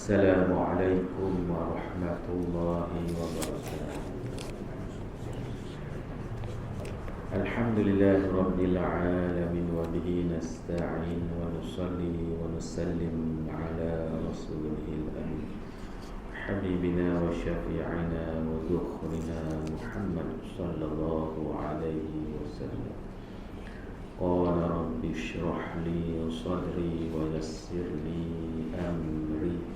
السلام عليكم ورحمة الله وبركاته. الحمد لله رب العالمين وبه نستعين ونصلي ونسلم على رسوله الأمين حبيبنا وشفيعنا وذخرنا محمد صلى الله عليه وسلم. قال رب اشرح لي صدري ويسر لي أمري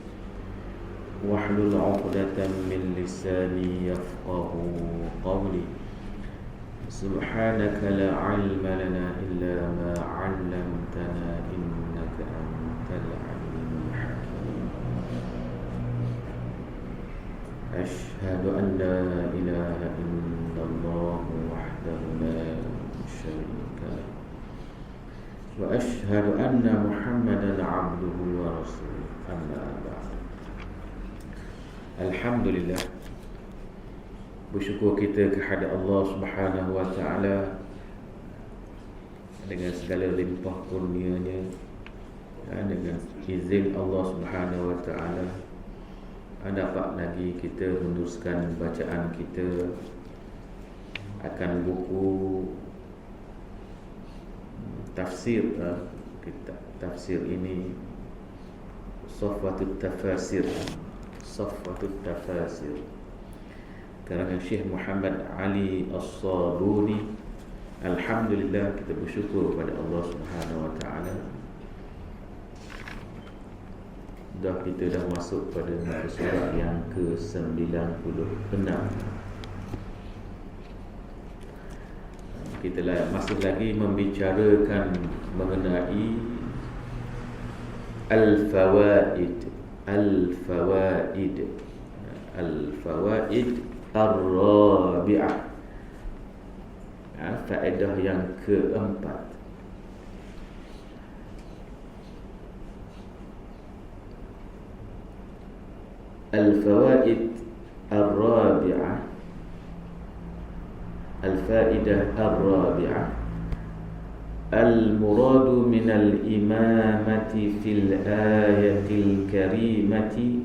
واحلل عقدة من لساني يفقه قولي. سبحانك لا علم لنا إلا ما علمتنا إنك أنت العليم الحكيم. أشهد أن لا إله إلا الله وحده لا شريك له وأشهد أن محمدا عبده ورسوله. أما بعد. Alhamdulillah, bersyukur kita kepada Allah Subhanahu wa taala dengan segala limpah kurnia-Nya, dengan izin Allah Subhanahu wa taala dapat lagi kita meneruskan bacaan kita akan buku tafsir kitab tafsir ini, Safwatut Tafasir, Safwatut Tafasir karangan Syekh Muhammad Ali As-Sabuni. Alhamdulillah, kita bersyukur kepada Allah Subhanahu wa taala, kita dah masuk pada muka surat yang ke-96. Kita masih lagi membicarakan mengenai Al-Fawaid Ar-Rabi'ah, faedah yang keempat. Al-Fawaid Ar-Rabi'ah, Al-Fa'idah Ar-Rabi'ah, Al-muradu minal imamati fil ayatil karimati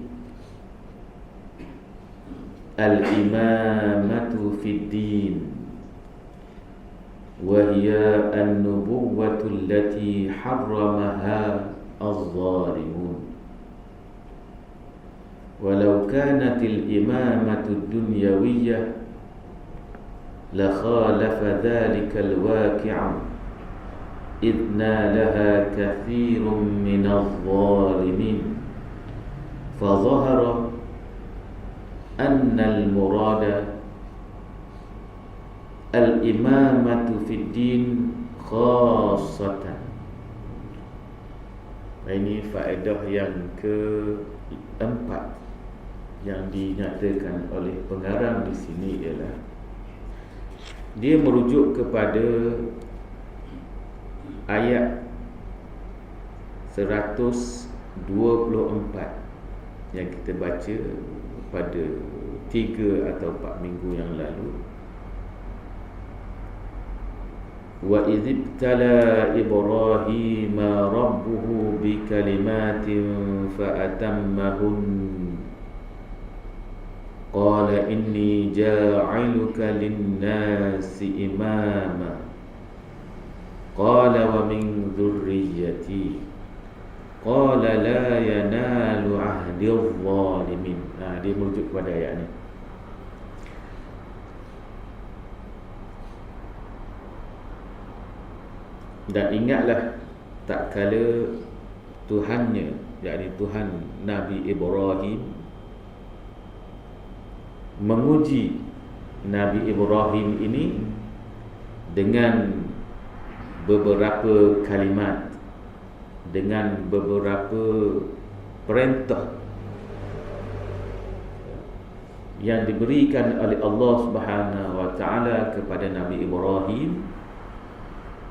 al-imamatu fid din, wa hiya an-nubuwwatu allati harramaha az-zalimun. Walau kanatil imamatu dunyawiyyah la khalafa dhalika al-waqi'a idh nalaha kathirun min az-zalimin, fa dhahara anna al-murada al-imamatu fid din khassatan. Ini faedah yang keempat yang dinyatakan oleh pengarang di sini ialah dia merujuk kepada ayat 124 yang kita baca pada 3 atau 4 minggu yang lalu. Wa idzibtala Ibrahima rabbuhu bikalimatin fa'atammahun qala inni ja'iluka lin-nasi imama qala wa min dhurriyyati qala la yanalu ahdi adh-dhalimin. Dia merujuk kepada ayat ni. Dan ingatlah tak kala Tuhannya, yakni Tuhan Nabi Ibrahim, menguji Nabi Ibrahim ini dengan beberapa kalimat, dengan beberapa perintah yang diberikan oleh Allah Subhanahu wa taala kepada Nabi Ibrahim.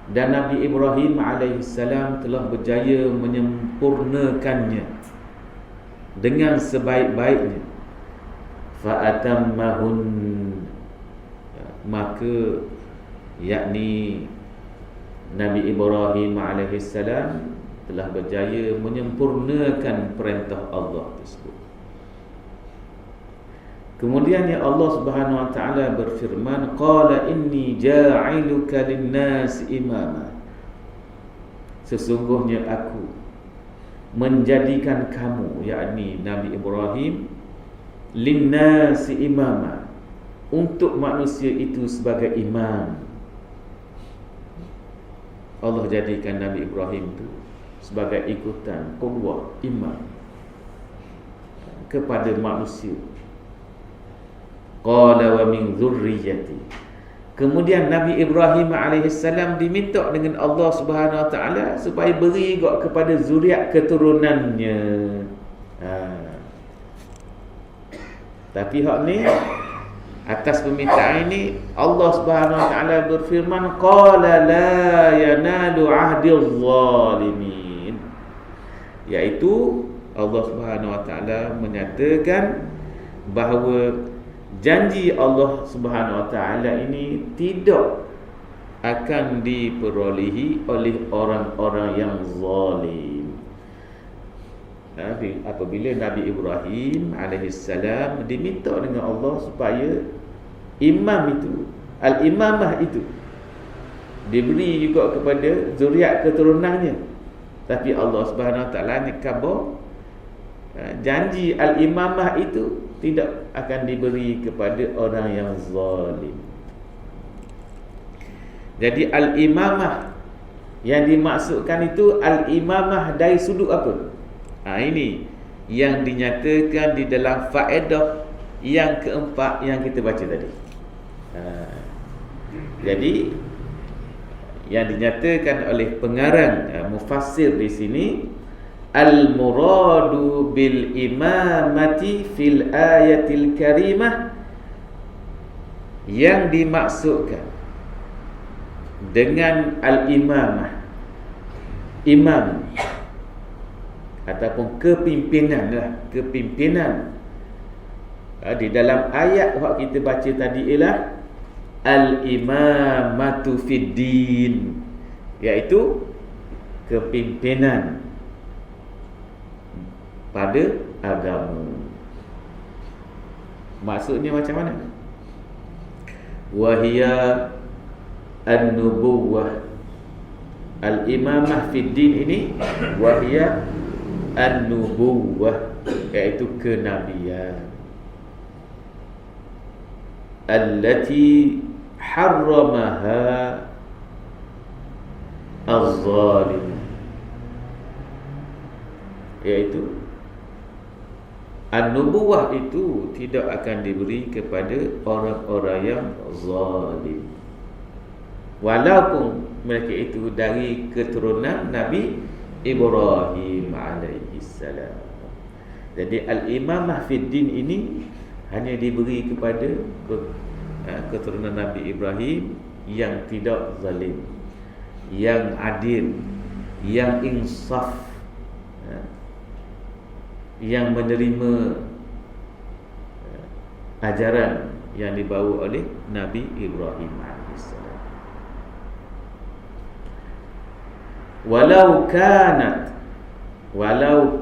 Dan Nabi Ibrahim alaihissalam telah berjaya menyempurnakannya dengan sebaik-baiknya. Fa'atammahun, maka yakni Nabi Ibrahim alaihissalam telah berjaya menyempurnakan perintah Allah tersebut. Kemudian ya Allah Subhanahu wa taala berfirman, qala inni ja'iluka lin-nas imama. Sesungguhnya aku menjadikan kamu, yakni Nabi Ibrahim, lin-nas imama, untuk manusia itu sebagai imam. Allah jadikan Nabi Ibrahim itu sebagai ikutan, qudwah, imam kepada manusia. Qala wa min dzurriyyati. Kemudian Nabi Ibrahim alaihissalam diminta dengan Allah Subhanahu wa taala supaya beri juga kepada zuriat keturunannya. Tapi hak ni, atas permintaan ini Allah Subhanahu wa taala berfirman, qala la yanalu ahdil zalimin. Iaitu Allah Subhanahu wa taala menyatakan bahawa janji Allah Subhanahu wa taala ini tidak akan diperolehi oleh orang-orang yang zalim. Apabila Nabi Ibrahim alaihissalam diminta dengan Allah supaya imam itu, al-imamah itu diberi juga kepada zuriat keturunannya, tapi Allah Subhanahu wa taala ni khabar janji al-imamah itu tidak akan diberi kepada orang yang zalim. Jadi al-imamah yang dimaksudkan itu al-imamah dari sudut apa? Ini yang dinyatakan di dalam faedah yang keempat yang kita baca tadi. Jadi yang dinyatakan oleh pengarang mufassir di sini, al-muradu bil imamati fil ayatil karimah, yang dimaksudkan dengan al-imamah, imam ataupun kepimpinan lah, kepimpinan di dalam ayat yang kita baca tadi ialah al-imamatu fid din, iaitu kepimpinan pada agama. Maksudnya macam mana? Wahia an-nubuwah, al-imamah fid din ini wahia an-nubuwah, iaitu kenabian, allati harramaha az-zalim, iaitu an-nubuwah itu tidak akan diberi kepada orang-orang yang zalim, walaupun mereka itu dari keturunan Nabi Ibrahim alaihissalam. Jadi al-imamah fid din ini hanya diberi kepada keturunan Nabi Ibrahim yang tidak zalim, yang adil, yang insaf, yang menerima ajaran yang dibawa oleh Nabi Ibrahim alaihissalam. Walau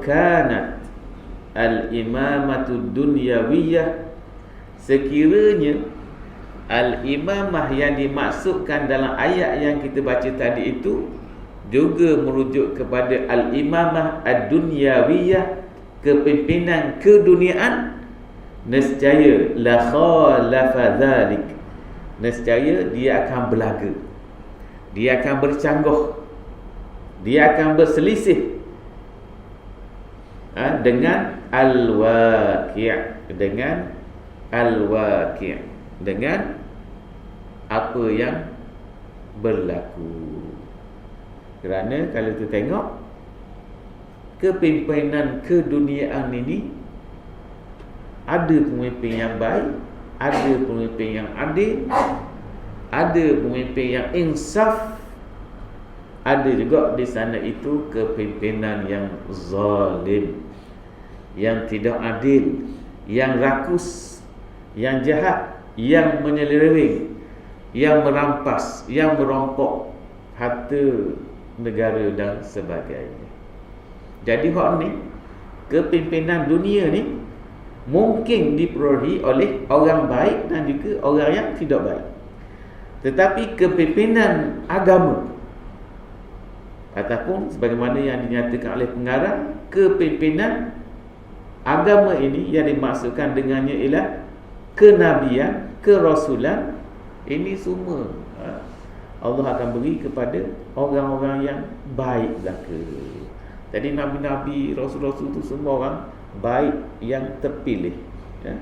kanat al-imamatu dunyawiyah, sekiranya al-imamah yang dimaksudkan dalam ayat yang kita baca tadi itu juga merujuk kepada al-imamah ad-dunyawiyah, kepimpinan keduniaan, nescaya la khalafa dzalik, nescaya dia akan berlaga, dia akan bercanggah, dia akan berselisih dengan al-waqi', dengan al-waqi', dengan apa yang berlaku. Kerana kalau kita tengok kepimpinan keduniaan ini, ada pemimpin yang baik, ada pemimpin yang adil, ada pemimpin yang insaf, ada juga di sana itu kepimpinan yang zalim, yang tidak adil, yang rakus, yang jahat, yang menyeleweng, yang merampas, yang merampok harta negara dan sebagainya. Jadi hak ni, kepimpinan dunia ni mungkin diperolehi oleh orang baik dan juga orang yang tidak baik. Tetapi kepimpinan agama ataupun sebagaimana yang dinyatakan oleh pengarang, kepimpinan agama ini yang dimaksudkan dengannya ialah kenabian, kerasulan. Ini semua Allah akan beri kepada orang-orang yang baik belaka. Jadi nabi-nabi, rasul-rasul itu semua orang baik yang terpilih, ya.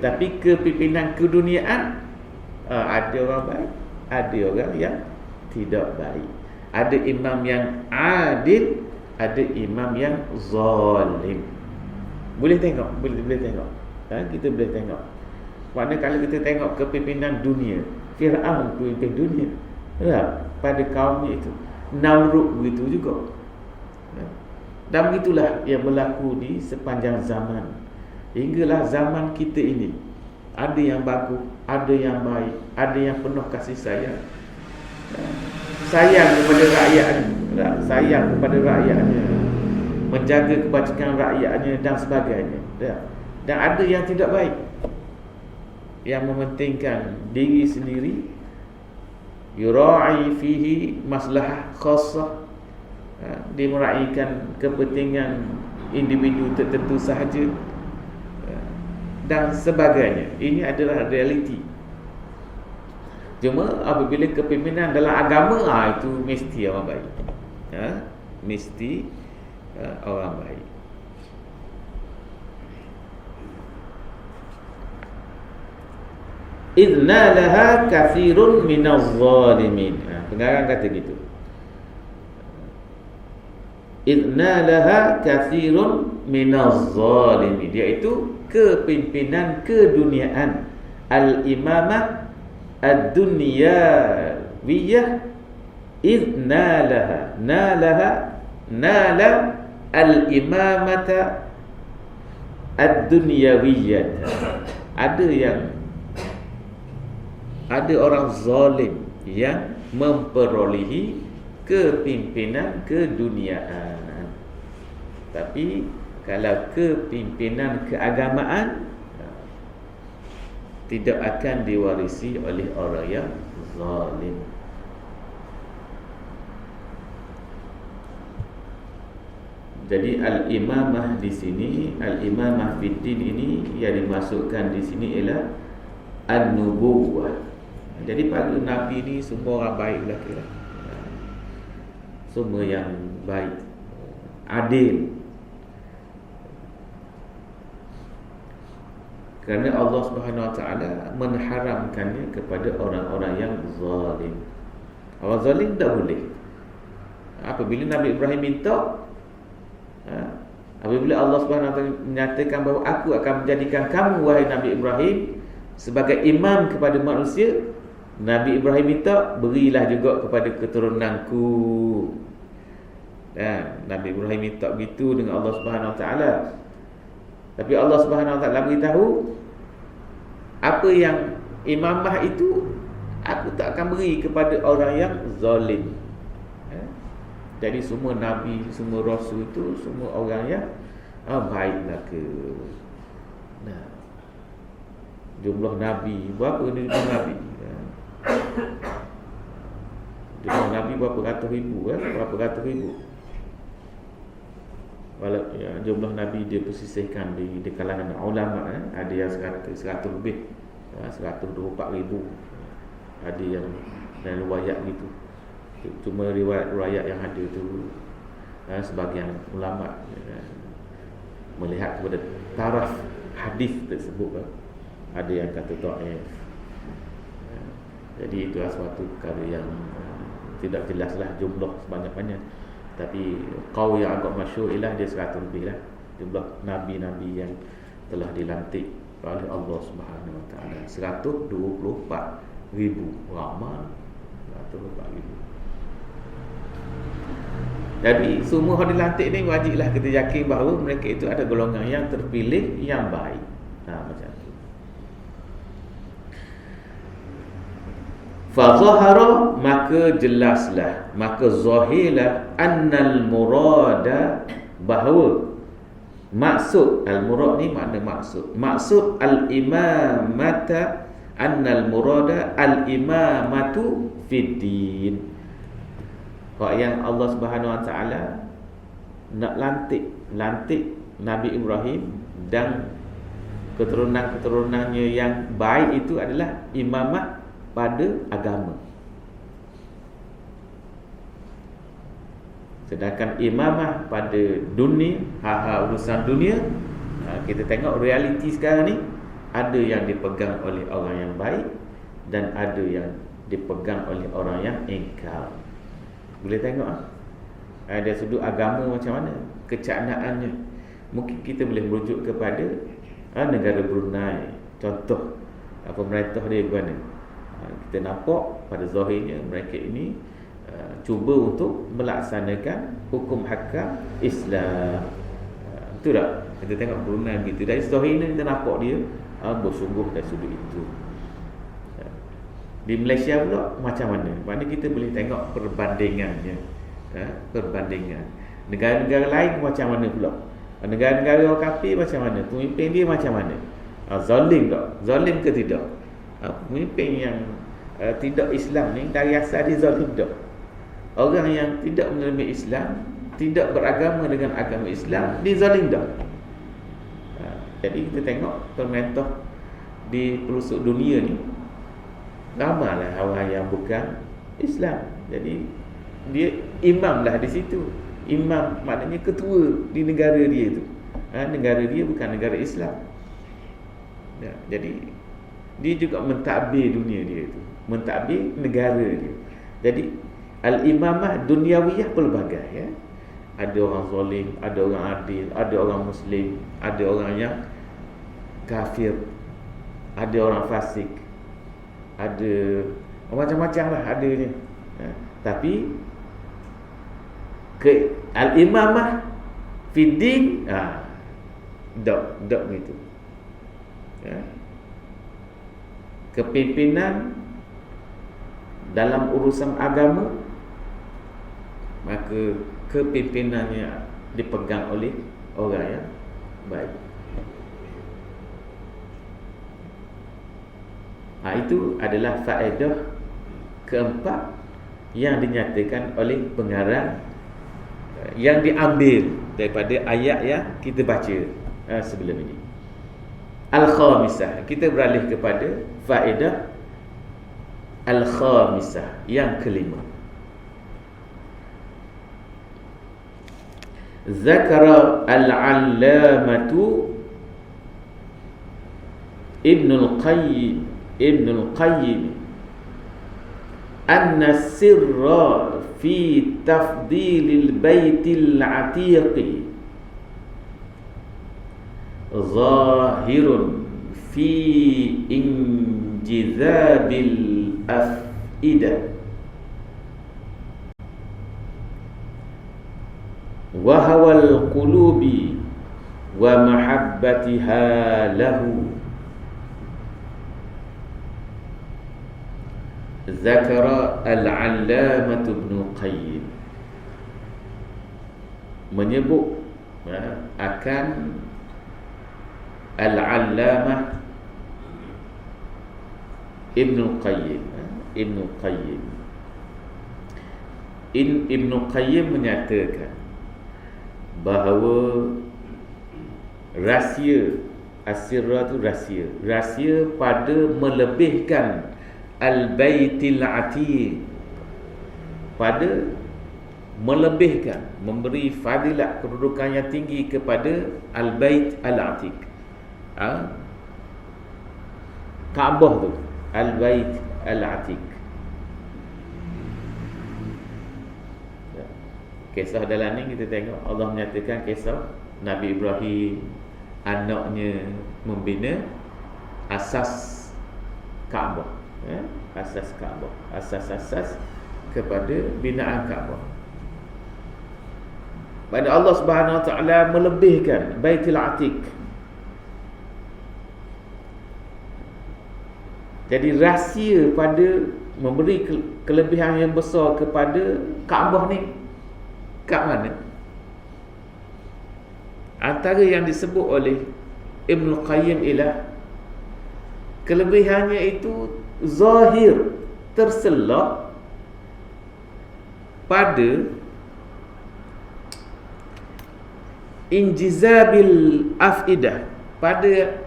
Tapi kepimpinan keduniaan, ada orang baik, ada orang yang tidak baik. Ada imam yang adil, ada imam yang zalim. Boleh tengok, boleh tengok. Kita boleh tengok. Maknanya kalau kita tengok kepimpinan dunia, Fir'aun pemimpin dunia, ya, pada kaumnya itu, Namrud begitu juga, ya. Dan begitulah yang berlaku di sepanjang zaman, hinggalah zaman kita ini. Ada yang bagus, ada yang baik, ada yang penuh kasih sayang, ya. Sayang kepada rakyatnya, sayang kepada rakyatnya, menjaga kebajikan rakyatnya dan sebagainya, ya. Dan ada yang tidak baik, yang mementingkan diri sendiri, yura'i fihi maslahah khassah, dia meraihkan kepentingan individu tertentu sahaja, dan sebagainya. Ini adalah realiti. Cuma apabila kepimpinan dalam agama, itu mesti orang baik, mesti orang baik. Idna laha kathirun minaz zalimin. Pengarang kata gitu. Idna laha kathirun minaz zalimin, iaitu kepimpinan keduniaan, al-imamah ad-dunyawiyah. Idna laha, nala al-imamata ad-dunyawiyah. Ada orang zalim yang memperolehi kepimpinan keduniaan. Tapi kalau kepimpinan keagamaan, tidak akan diwarisi oleh orang yang zalim. Jadi al-imamah di sini, al-imamah fiddin ini yang dimasukkan di sini ialah an-nubuwah. Jadi para nabi ni semua orang baiklah kira. Semua yang baik, adil. Kerana Allah Subhanahu Wa Taala mengharamkannya kepada orang-orang yang zalim. Orang zalim tak boleh. Apabila Nabi Ibrahim minta, apabila Allah Subhanahu Wa Taala menyatakan bahawa aku akan menjadikan kamu, wahai Nabi Ibrahim, sebagai imam kepada manusia, Nabi Ibrahim minta, berilah juga kepada keturunanku. Dan Nabi Ibrahim minta begitu dengan Allah Subhanahu Wa Taala. Tapi Allah Subhanahu Wa Taala beritahu, apa yang imamah itu aku tak akan beri kepada orang yang zalim. Jadi semua nabi, semua rasul itu semua orang yang baiklah ke. Nah, jumlah nabi berapa ni, jumlah nabi? Jumlah nabi berapa ratus ribu, berapa ratus ribu. Walau jumlah nabi dia persisihkan di kalangan ulama, ada yang 100 lebih, 124,000. Ada yang dan riwayat gitu. Cuma riwayat yang ada tu, sebagian ulama melihat kepada taraf hadis tersebut, ada yang kata dhaif. Jadi itu suatu perkara yang tidak jelaslah jumlah sebanyak-banyak. Tapi qaul yang agak masyhur ialah dia 100 lebih lah jumlah nabi-nabi yang telah dilantik oleh Allah Subhanahu Wa Taala. 124,000 ramai, 124,000. Jadi semua orang dilantik ni wajiblah kita yakin bahawa mereka itu ada golongan yang terpilih yang baik. Macam tu. Fa zahara, maka jelaslah, maka zahirlah annal murada, bahawa maksud al-murad ni makna maksud al-imamata, annal murada al-imamatu fid din. Kalau yang Allah Subhanahu wa taala nak lantik Nabi Ibrahim dan keturunan-keturunannya yang baik itu adalah imamah pada agama. Sedangkan imamah pada dunia, hal-hal urusan dunia, kita tengok realiti sekarang ni, ada yang dipegang oleh orang yang baik dan ada yang dipegang oleh orang yang ingkar. Boleh tengok dari sudut agama macam mana kecaknaannya. Mungkin kita boleh merujuk kepada negara Brunei. Contoh pemerintah dia bagaimana. Kita nampak pada zahirnya mereka ini cuba untuk melaksanakan hukum hakam Islam. Betul tak? Kita tengok Brunei begitu. Dari zahirnya kita nampak dia bersungguh dari sudut itu. Di Malaysia pula macam mana? Mana kita boleh tengok perbandingannya. Perbandingan negara-negara lain macam mana pula? Negara-negara orang kafir macam mana? Pemimpin dia macam mana? Zalim tak? Zalim ke tidak? Pemimpin yang tidak Islam ni dari asal dia zalim tak? Orang yang tidak menerima Islam, tidak beragama dengan agama Islam, dia zalim tak? Jadi kita tengok pemerintah di pelosok dunia ni ramailah orang yang bukan Islam. Jadi dia imam lah di situ. Imam maknanya ketua di negara dia tu. Negara dia bukan negara Islam. Jadi dia juga mentadbir dunia dia tu, mentadbir negara dia. Jadi al-imamah dunyawiyah pelbagai ya. Ada orang zalim, ada orang adil, ada orang muslim, ada orang yang kafir, ada orang fasik, ada macam-macam lah adanya. Tapi al-imamah fiddin dok begitu ya. Kepimpinan dalam urusan agama, maka kepimpinannya dipegang oleh orang yang baik. Itu adalah faedah keempat yang dinyatakan oleh pengarang, yang diambil daripada ayat yang kita baca sebelum ini. Al-khamisah, kita beralih kepada faedah al-khamisah yang kelima. Zakara al-allamatu Ibnul Qayyim anna sirra fi tafdilil baitil atiqi zahirun fi injizabil afidah wa hawal qulubi wa mahabbatiha lahu. Zakara al-allamah Ibnul Qayyim menyebut akan al-allamah Ibnul Qayyim. Ibnul Qayyim menyatakan bahawa rahsia as-sirra tu rahsia pada melebihkan al-baitil atiq, pada melebihkan, memberi fadilat, kedudukan yang tinggi kepada al-bait al-atiq, Kaabah tu, al-bait al-atiq. Kisah dalam ni kita tengok Allah menyatakan kisah Nabi Ibrahim, anaknya membina asas Kaabah, asas Kaabah, asas kepada binaan Kaabah. Pada Allah Subhanahu Wa Taala melebihkan Baitul Atiq. Jadi rahsia pada memberi kelebihan yang besar kepada Kaabah ni kat mana? Antara yang disebut oleh Ibn Qayyim ialah kelebihannya itu zahir, terselah pada injizabil afidah, pada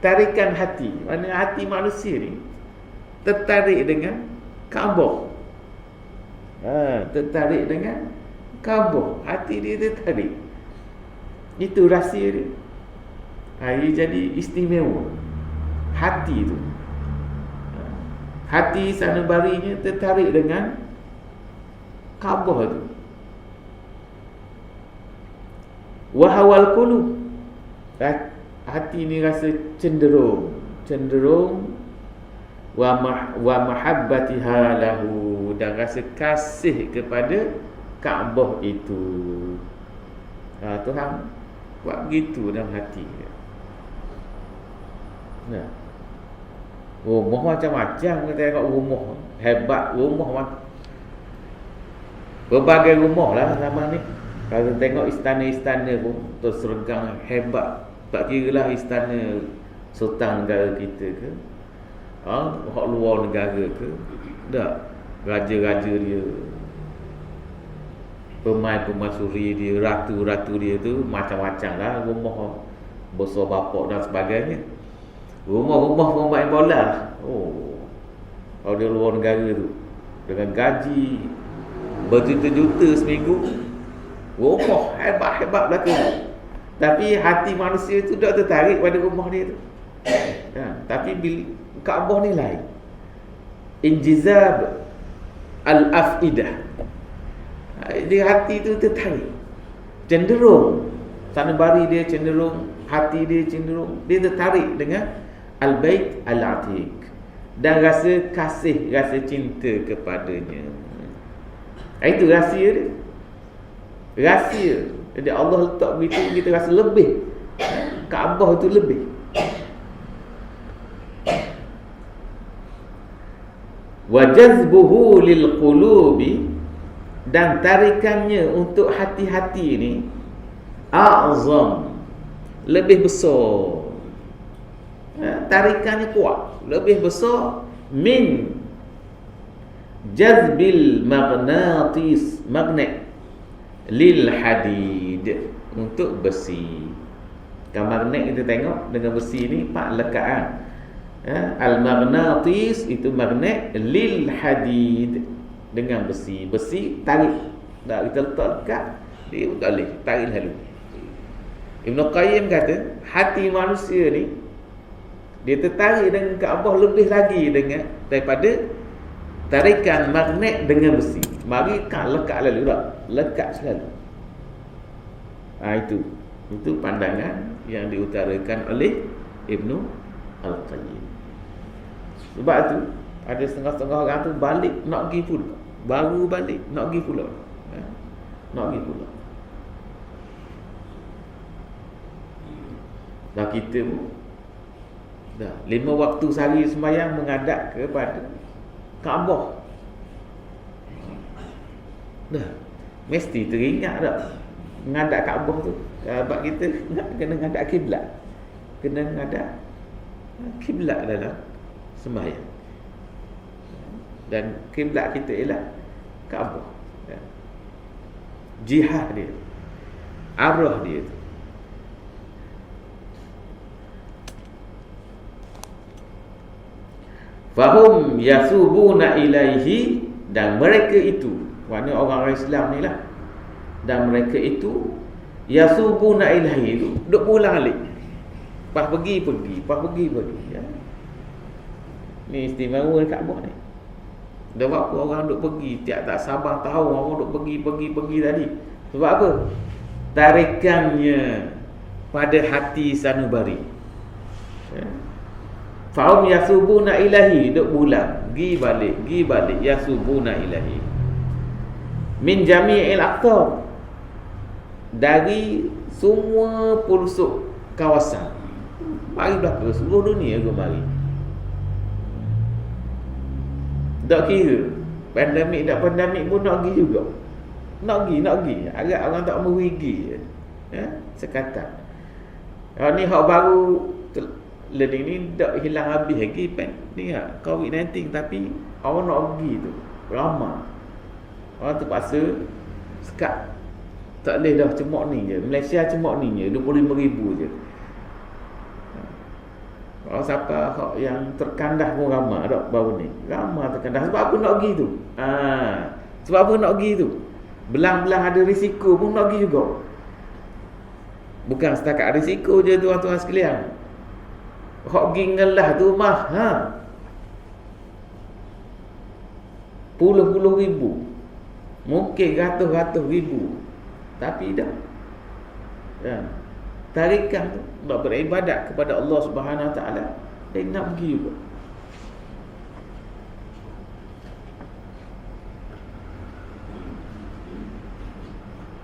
tarikan hati. Mana hati manusia ni tertarik dengan Kaabah. Tertarik dengan Kaabah, hati dia tertarik. Itu rahsia dia. Ia jadi istimewa hati tu. Hati sanubarinya tertarik dengan Kaabah tu. Wahawal qulub, hati ni rasa cenderung wa mahabbatiha lahu, dan rasa kasih kepada Kaabah itu. Tuhan buat begitu dalam hati. Rumah macam-macam, kita tengok rumah hebat, rumah berbagai rumah lah zaman ni. Kalau tengok istana-istana pun tersergang hebat. Tak kira lah istana sultan negara kita ke, hak luar negara ke, tak, raja-raja dia, pemain-pemaisuri dia, ratu-ratu dia tu macam-macam lah. Rumah besar bapak dan sebagainya. Rumah-rumah pemain bola. Kalau dia luar negara tu, dengan gaji berjuta-juta seminggu, rumah hebat-hebat belakang. Tapi hati manusia tu tak tertarik pada rumah dia tu. Tapi bila Kaabah ni lain. Injizab al-afidah. Dia hati tu tertarik, cenderung, sanubari dia cenderung, hati dia cenderung, dia tertarik dengan al-bait al-atiq, dan rasa kasih, rasa cinta kepadanya. Itu rahsia dia. Rahsia. Jadi Allah letak begitu, kita rasa lebih. Kaabah itu lebih. Wa jazbuhu lil qulubi, dan tarikannya untuk hati-hati ni a'zam, lebih besar. Tarikannya kuat, lebih besar min jazbil magnet lil hadid, untuk besi. Kan magnet kita tengok dengan besi ni pak lekaan. Al-magnatis itu magnet, lil hadid, dengan besi. Besi tarik, tak kita letak dekat, dia tak boleh tarik lalu. Ibn Qayyim kata hati manusia ni dia tertarik dengan Kaabah lebih lagi dengan daripada tarikan magnet dengan besi. Mari kan lekat lalu tak? Lekat selalu. Itu pandangan yang diutarakan oleh Ibn Al-Qayyim. Sebab tu ada setengah-setengah orang tu balik nak pergi pula, baru balik nak pergi pula, nak pergi pula. Dah kita pun dah 5 waktu sehari sembahyang menghadap kepada Kaabah. Dah mesti teringat dah menghadap Kaabah tu. Sebab kita kena menghadap kiblat, kena menghadap kiblat dalam sembahyang. Dan kiblat kita ialah Kaabah. Jihad dia, arah dia tu. Fahum yasubuna ilaihi, dan mereka itu, maknanya orang-orang Islam ni lah, dan mereka itu yasubuna ilaihi itu duk pulang alik, pas pergi ya. Ni istimewa dekat Kaabah ni. Dah berapa orang duk pergi, tiap tak sabar tahu orang duk pergi tadi. Sebab apa? Tarikannya pada hati sanubari. Fahum yasubuna ilahi, duk bulan, gi balik yasubuna ilahi. Min jami'il aqtab, dari semua pelosok kawasan. Mari belaka seluruh dunia ke mari. Tak kira pandemik tak pandemik pun nak pergi juga. Nak pergi. Agak orang tak mau pergi je. Ya, sekatan. Kalau ni hak baru learning ni tak hilang habis lagi ni lah, COVID-19, tapi orang nak pergi tu ramai. Orang terpaksa sekat. Tak boleh dah cemok ni je. Malaysia cemok ni je 25,000 je. Kalau siapa yang terkandah pun ramai dah baru ni. Ramai terkandah. Sebab apa nak pergi tu? Sebab apa nak pergi tu? Belang-belang ada risiko pun nak pergi juga. Bukan setakat risiko je tuan-tuan sekalian. Hak pergi ngelah tu mahal. Puluh-puluh ribu. Mungkin ratus-ratus ribu. Tapi dah. Ya. Tarikan tu nak beribadat kepada Allah Subhanahu Wa Taala, dia nak pergi juga.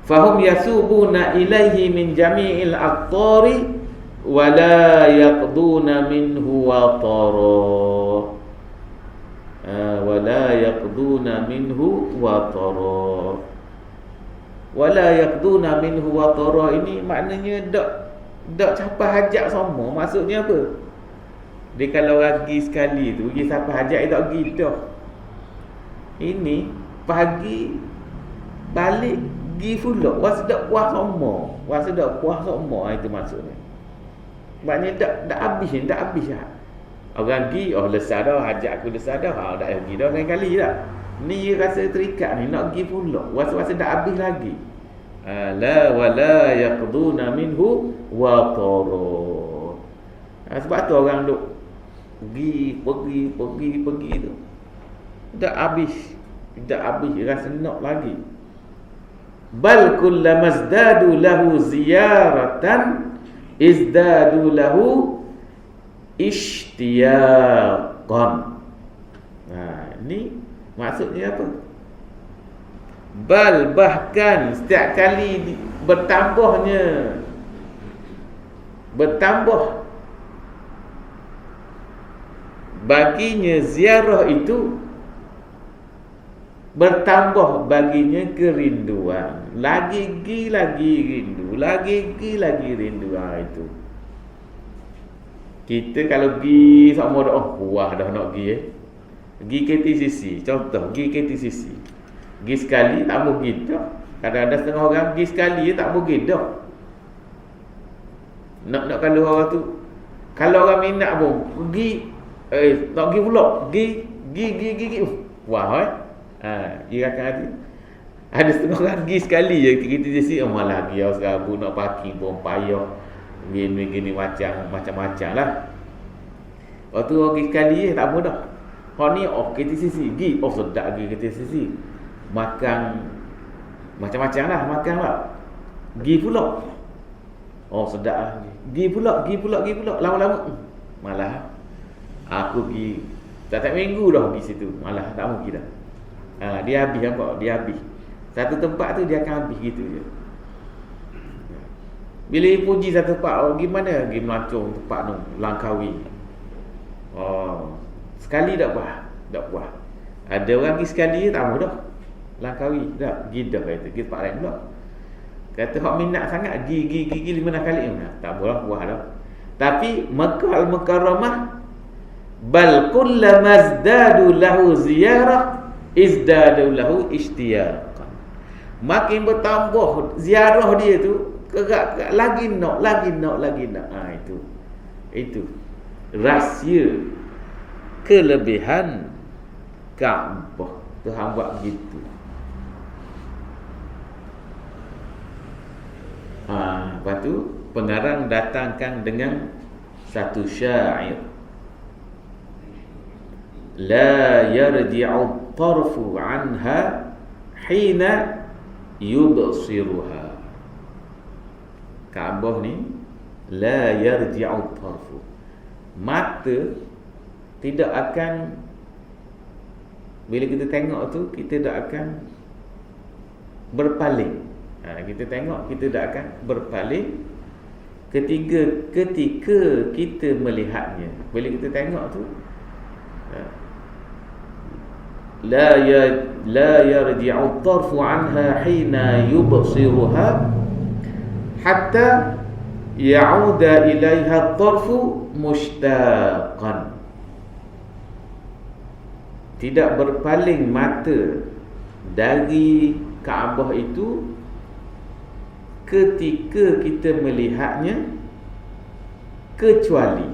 Fahum yasubuna ilaihi min jami'il aqtari wa la yaqduna minhu watara. Wa la yaqduna minhu watara. Wala yaqduna minhu watara ini maknanya dak capai hajat semua. Maksudnya apa? Dia kalau pergi sekali tu pergi sampai hajat dia tak pergi dah. Ini pagi balik pergi pula. Wasa dak puas semua. Itu maksudnya. Maknanya dak habis dah. Orang pergi lesar dah, hajat aku lesar dah. Dak pergi dah lain kali dah. Ni rasa terikat ni nak pergi pula. Wasa-wasa dah habis lagi. La wala yaqduna minhu watara. Sebab tu orang duk pergi tu. Dah habis rasa nak lagi. Bal kullamazdadu lahu ziyaratan izdadu lahu ishtiyaqan. Ni maksudnya apa? Bahkan setiap kali bertambah baginya ziarah itu, bertambah baginya kerinduan. Lagi rindu. Itu kita kalau pergi sama dah puas dah nak pergi pergi KTCC, contoh pergi KTCC. Pergi sekali tak mau pergi dah. Kadang-kadang setengah orang pergi sekali tak mau pergi dah. Nak kalau orang tu, kalau orang minat pun pergi nak pergi pula. Pergi. Wah dia akan ada setengah orang pergi sekali je KTCC, malah pergi serabu nak parking pun payah. Gini macam-macam lah. Waktu orang pergi sekali tak mau dah. Kau ni KTCC pergi, sedap pergi KTCC. Makan macam-macam lah, makan lah. Pergi pula. Sedap lah. Pergi pula. Lama-lama malah aku pergi tak minggu dah pergi situ. Malah tak mau pergi dah. Dia habis nampak, dia habis. Satu tempat tu dia akan habis gitu je. Bila dia puji satu tempat, gimana? Pergi melancong tempat tu, Langkawi. Sekali tak puas. Ada orang pergi sekali tak mau dah. Langkawi dah, pergi dah kata, pergi tempat lain pula. Kata hak minat sangat, pergi 5-6 kali. Tak boleh puas dah. Tapi Makkah Al-Mukarramah, bal kullamazdadu lahu ziyarah izdadu lahu ishtiyaqan. Makin bertambah ziarah dia tu, kerak lagi nak. Itu rahsia kelebihan Kaabah. Tuhan buat begitu. Lepas tu pengarang datangkan dengan satu syair. La yarji'u tarfu anha hina yubsiruha. Kaabah ni la yarji'u tarfu, mata tidak akan, bila kita tengok tu kita tak akan berpaling. Kita tengok kita tak akan berpaling ketika kita melihatnya. Bila kita tengok tu la yarji'u at-tarfu 'anha hina yubsiruha hatta ya'uda ilaiha at-tarfu mushtaqan. Tidak berpaling mata dari Kaabah itu ketika kita melihatnya, kecuali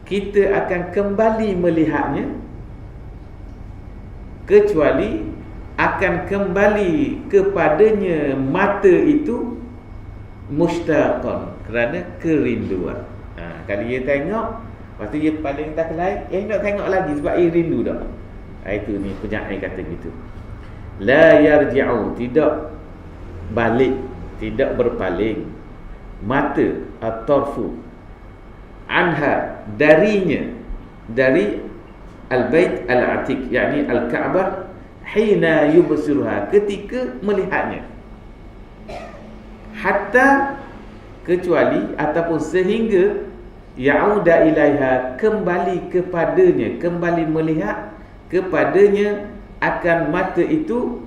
kita akan kembali melihatnya, kecuali akan kembali kepadanya mata itu mushtaqan, kerana kerinduan. Kalau dia tengok, lepas tu dia paling tak lain, nak tengok lagi sebab dia rindu dah. Itu ni penyair kata gitu. La yarji'u, tidak balik, tidak berpaling mata at-tarfu anha, darinya, dari al-bait al-atiq, yakni al-Kaabah, hina yubsiruha, ketika melihatnya, hatta, kecuali ataupun sehingga, ya'uda ilaiha, kembali kepadanya, kembali melihat kepadanya akan mata itu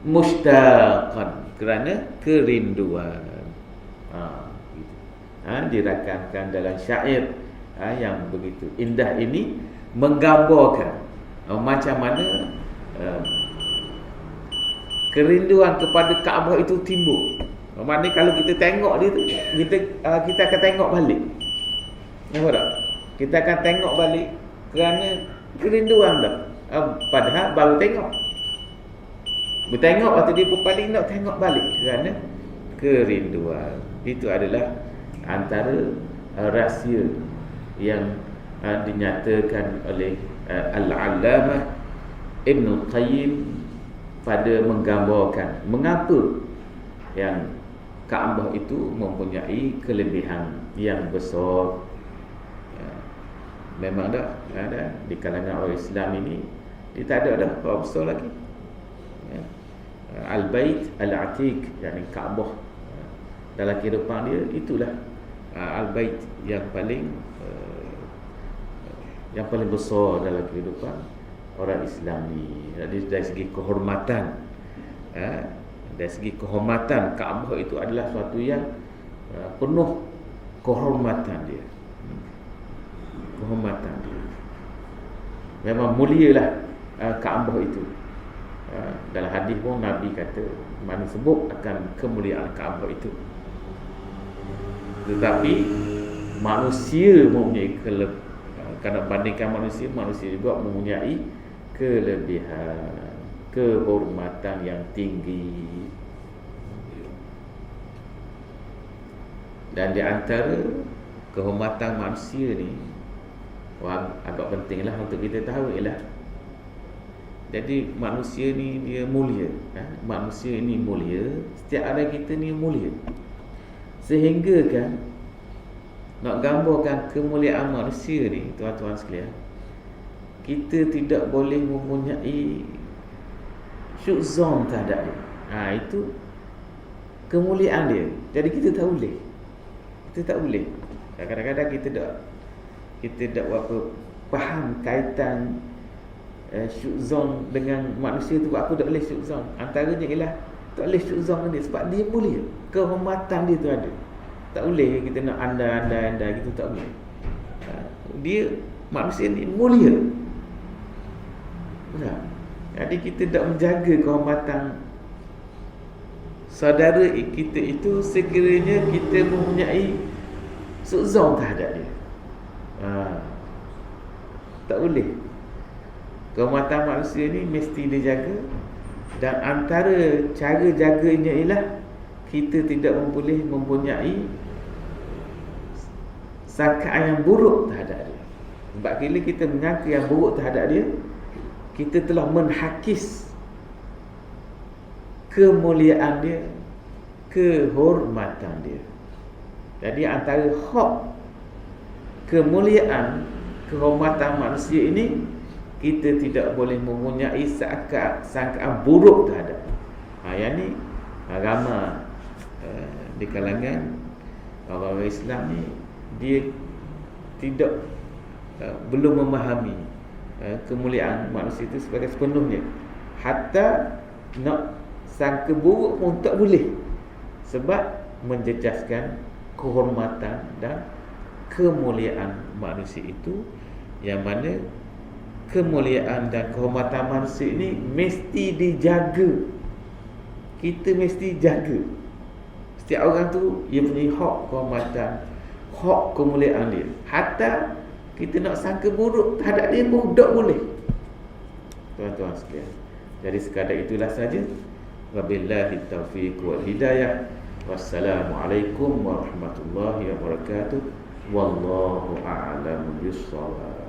mushtaqan, kerana kerinduan. Dirakamkan dalam syair yang begitu indah ini, menggambarkan macam mana kerinduan kepada Kaabah itu timbul. Maknanya kalau kita tengok dia tu, kita akan tengok balik. Nampak tak? Kita akan tengok balik kerana kerinduan dah. Padahal baru tengok. Bertengok, waktu dia berpaling nak tengok balik kerana kerinduan. Itu adalah antara rahsia yang dinyatakan oleh Al-Allamah Ibn Qayyim pada menggambarkan mengapa yang Kaabah itu mempunyai kelebihan yang besar. Memang ada di kalangan orang Islam ini, dia tak ada dah orang besar lagi. Al-Bait Al-Atiq, yakni Kaabah, dalam kehidupan dia itulah Al-Bait yang paling besar dalam kehidupan orang Islam ni. Dari segi kehormatan, dari segi kehormatan, Kaabah itu adalah suatu yang penuh kehormatan dia. Kehormatan dia memang mulialah Kaabah itu. Dalam hadis pun Nabi kata, mana sebut akan kemuliaan Kaabah itu. Tetapi manusia mempunyai kalau bandingkan manusia juga mempunyai kelebihan, kehormatan yang tinggi. Dan di antara kehormatan manusia ni, agak pentinglah untuk kita tahu ialah, jadi manusia ni dia mulia, manusia ini mulia, setiap ada kita ni mulia, sehingga kan nak gambarkan kemuliaan manusia ni, tuan-tuan sekalian, kita tidak boleh mempunyai syu'zon terhadap dia. Itu kemuliaan dia. Jadi kita tak boleh. Kadang-kadang kita tak berapa faham kaitan syu'zon dengan manusia tu. Aku tak boleh syu'zon. Antaranya ialah tak boleh syu'zon dia sebab dia mulia, kehormatan dia tu ada. Tak boleh kita nak andai gitu, tak boleh. Dia manusia ni mulia. Jadi kita tak menjaga kehormatan saudara kita itu, sekiranya kita mempunyai su'zon terhadap dia. Tak boleh. Kehormatan manusia ni mesti dijaga. Dan antara cara jaganya ialah kita tidak boleh mempunyai sangkaan yang buruk terhadap dia. Sebab bila kita menyangka yang buruk terhadap dia, kita telah menhakis kemuliaan dia, kehormatan dia. Jadi antara hak kemuliaan, kehormatan manusia ini, kita tidak boleh mempunyai sangkaan buruk terhadap. Yang ni ramai di kalangan orang Islam ni, dia tidak belum memahami kemuliaan manusia itu sebagai sepenuhnya. Hatta nak sangka buruk pun tak boleh, sebab menjejaskan kehormatan dan kemuliaan manusia itu, yang mana kemuliaan dan kehormatan manusia ini mesti dijaga. Kita mesti jaga. Setiap orang tu dia punya hak kehormatan, hak kemuliaan dia. Hatta kita nak sangka buruk terhadap dia pun tak boleh, tuan-tuan sekalian. Jadi sekadar itulah saja. Wabillahi taufiq wal hidayah. Wassalamualaikum warahmatullahi wabarakatuh. Wallahu a'lamu bissawab.